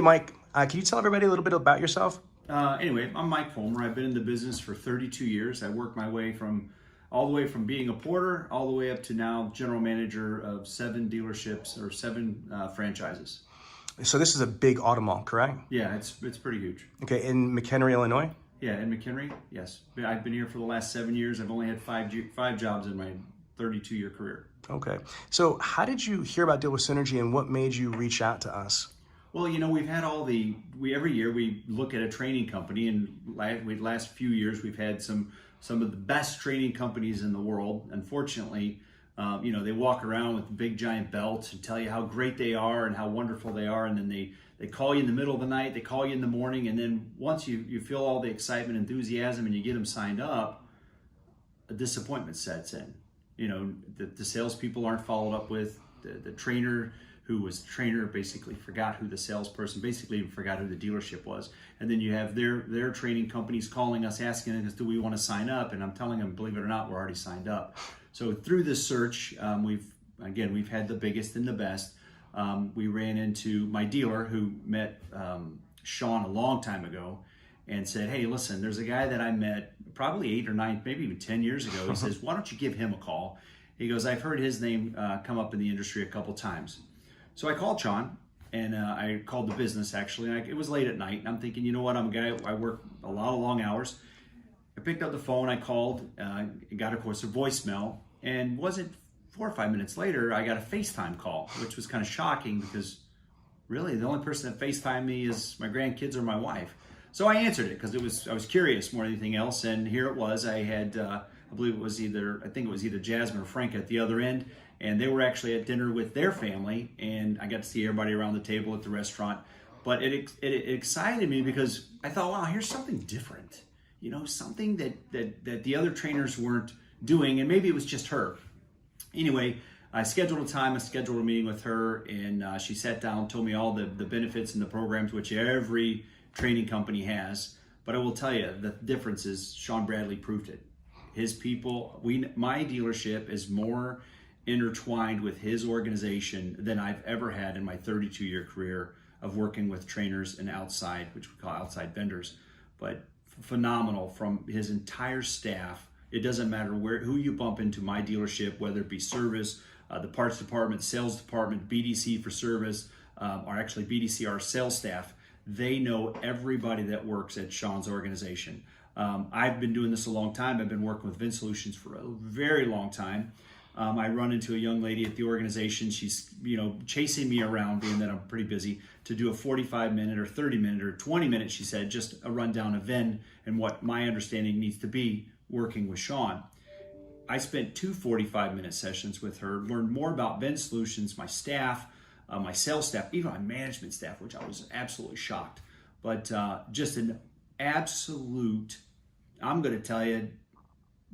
Hey, Mike, can you tell everybody a little bit about yourself? Anyway, I'm Mike Fullmer. I've been in the business for 32 years. I worked my way all the way from being a porter all the way up to now general manager of 7 dealerships or 7 franchises. So this is a big auto mall, correct? Yeah, it's pretty huge. Okay, in McHenry, Illinois? Yeah, in McHenry, yes. I've been here for the last 7 years. I've only had five jobs in my 32-year career. Okay, so how did you hear about Deal with Synergy and what made you reach out to us? Well, we've had every year we look at a training company, and last few years we've had some of the best training companies in the world. Unfortunately, they walk around with big giant belts and tell you how great they are and how wonderful they are, and then they call you in the middle of the night, they call you in the morning, and then once you feel all the excitement, enthusiasm, and you get them signed up, a disappointment sets in. The salespeople aren't followed up with, the trainer who was the trainer basically forgot who the salesperson, basically even forgot who the dealership was. And then you have their training companies calling us, asking us, do we want to sign up? And I'm telling them, believe it or not, we're already signed up. So through this search, we've had the biggest and the best. We ran into my dealer who met Sean a long time ago and said, hey, listen, there's a guy that I met probably 8 or 9, maybe even 10 years ago. He says, why don't you give him a call? He goes, I've heard his name come up in the industry a couple times. So I called Sean, and I called the business actually. And it was late at night, and I'm thinking, you know what? I'm a guy. I work a lot of long hours. I picked up the phone. I called. Got, of course, a voicemail, and wasn't 4 or 5 minutes later, I got a FaceTime call, which was kind of shocking because really the only person that FaceTimed me is my grandkids or my wife. So I answered it because I was curious more than anything else, and here it was. I had I think it was either Jasmine or Frank at the other end. And they were actually at dinner with their family, and I got to see everybody around the table at the restaurant. But it excited me because I thought, wow, here's something different. Something that the other trainers weren't doing, and maybe it was just her. Anyway, I scheduled a meeting with her, and she sat down, told me all the benefits and the programs, which every training company has. But I will tell you, the difference is Sean Bradley proved it. His people, my dealership is more intertwined with his organization than I've ever had in my 32-year career of working with trainers and which we call outside vendors. But phenomenal from his entire staff. It doesn't matter who you bump into my dealership, whether it be service, the parts department, sales department, BDC for service, or actually BDC, our sales staff. They know everybody that works at Sean's organization. I've been doing this a long time. I've been working with Vin Solutions for a very long time. I run into a young lady at the organization. She's, chasing me around, being that I'm pretty busy, to do a 45-minute or 30-minute or 20-minute, she said, just a rundown of VIN and what my understanding needs to be working with Sean. I spent 2 45-minute sessions with her, learned more about VIN Solutions, my staff, my sales staff, even my management staff, which I was absolutely shocked. But just an absolute, I'm going to tell you,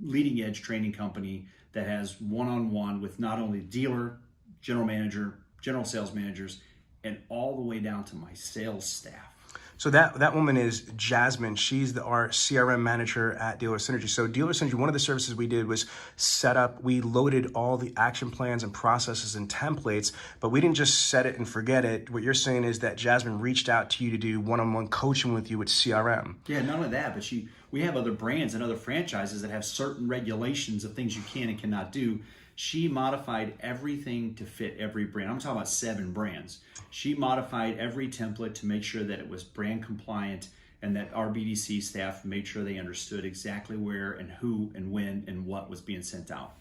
leading edge training company that has one-on-one with not only dealer, general manager, general sales managers, and all the way down to my sales staff. So that woman is Jasmine. She's our CRM manager at Dealer Synergy. So Dealer Synergy, one of the services we did was set up, we loaded all the action plans and processes and templates, but we didn't just set it and forget it. What you're saying is that Jasmine reached out to you to do one-on-one coaching with you with CRM. Yeah, not only that, but we have other brands and other franchises that have certain regulations of things you can and cannot do. She modified everything to fit every brand. I'm talking about 7 brands. She modified every template to make sure that it was brand compliant and that our BDC staff made sure they understood exactly where and who and when and what was being sent out.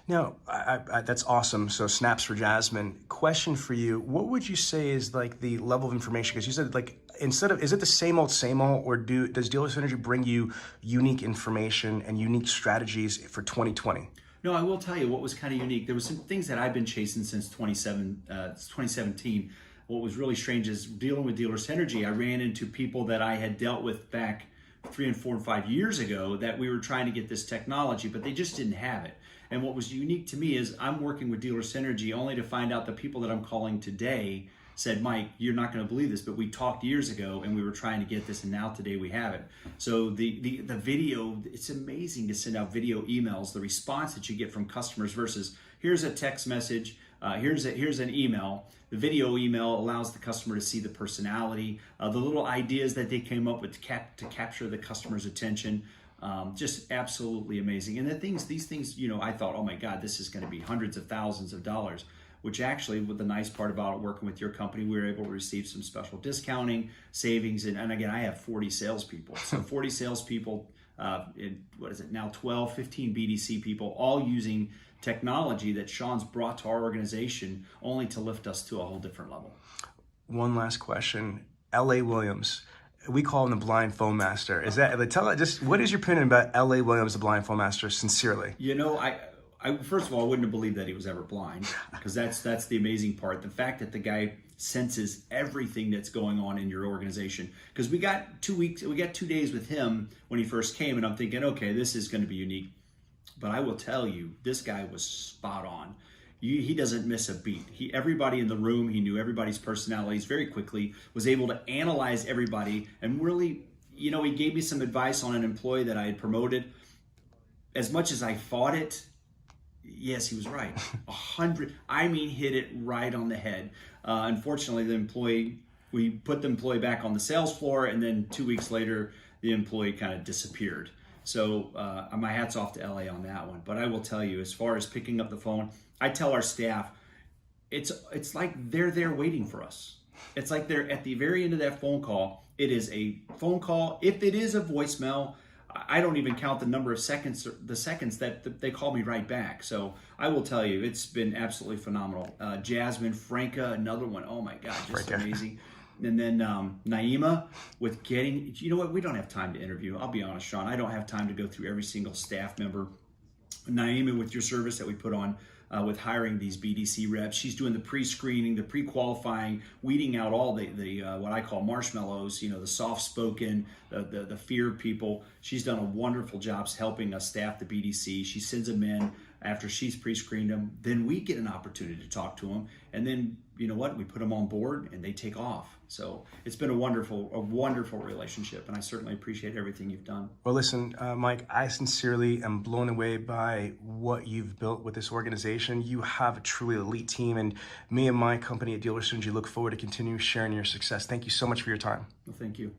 Now, that's awesome. So snaps for Jasmine. Question for you. What would you say is like the level of information? Because you said is it the same old, or does Dealer Synergy bring you unique information and unique strategies for 2020? No, I will tell you what was kind of unique. There was some things that I've been chasing since 2017. What was really strange is dealing with Dealer Synergy, I ran into people that I had dealt with back 3 and 4 and 5 years ago that we were trying to get this technology, but they just didn't have it. And what was unique to me is I'm working with Dealer Synergy only to find out the people that I'm calling today said, Mike, you're not going to believe this, but we talked years ago and we were trying to get this, and now today we have it. So the video, it's amazing to send out video emails, the response that you get from customers versus here's a text message, here's an email. The video email allows the customer to see the personality, the little ideas that they came up with to capture the customer's attention. Just absolutely amazing. And these things, I thought, oh my God, this is going to be hundreds of thousands of dollars. Which actually, with the nice part about working with your company, we were able to receive some special discounting, savings, and again, I have 40 salespeople. So 40 salespeople, now 12, 15 BDC people, all using technology that Sean's brought to our organization only to lift us to a whole different level. One last question. L.A. Williams. We call him the blind phone master. Is that, what is your opinion about L.A. Williams, the blind phone master, sincerely? I first of all, I wouldn't have believed that he was ever blind, because that's the amazing part. The fact that the guy senses everything that's going on in your organization. Because we got 2 days with him when he first came, and I'm thinking, okay, this is going to be unique. But I will tell you, this guy was spot on. He doesn't miss a beat. Everybody in the room, he knew everybody's personalities very quickly, was able to analyze everybody, and really, he gave me some advice on an employee that I had promoted. As much as I fought it, yes, he was right. 100, hit it right on the head. Unfortunately, we put the employee back on the sales floor, and then 2 weeks later, the employee kind of disappeared. So my hat's off to LA on that one. But I will tell you, as far as picking up the phone, I tell our staff, it's like they're there waiting for us. It's like they're at the very end of that phone call. It is a phone call. If it is a voicemail, I don't even count the number of seconds that they call me right back. So I will tell you, it's been absolutely phenomenal. Jasmine, Franca, another one. Oh my God, just amazing. And then Naima with getting, we don't have time to interview. I'll be honest, Sean, I don't have time to go through every single staff member. Naima with your service that we put on with hiring these BDC reps. She's doing the pre-screening, the pre-qualifying, weeding out all the what I call marshmallows, the soft-spoken, the fear people. She's done a wonderful job helping us staff the BDC. She sends them in after she's pre-screened them. Then we get an opportunity to talk to them. And then, we put them on board and they take off. So it's been a wonderful relationship, and I certainly appreciate everything you've done. Well, listen, Mike, I sincerely am blown away by what you've built with this organization. You have a truly elite team, and me and my company at Dealer Synergy look forward to continue sharing your success. Thank you so much for your time. Well, thank you.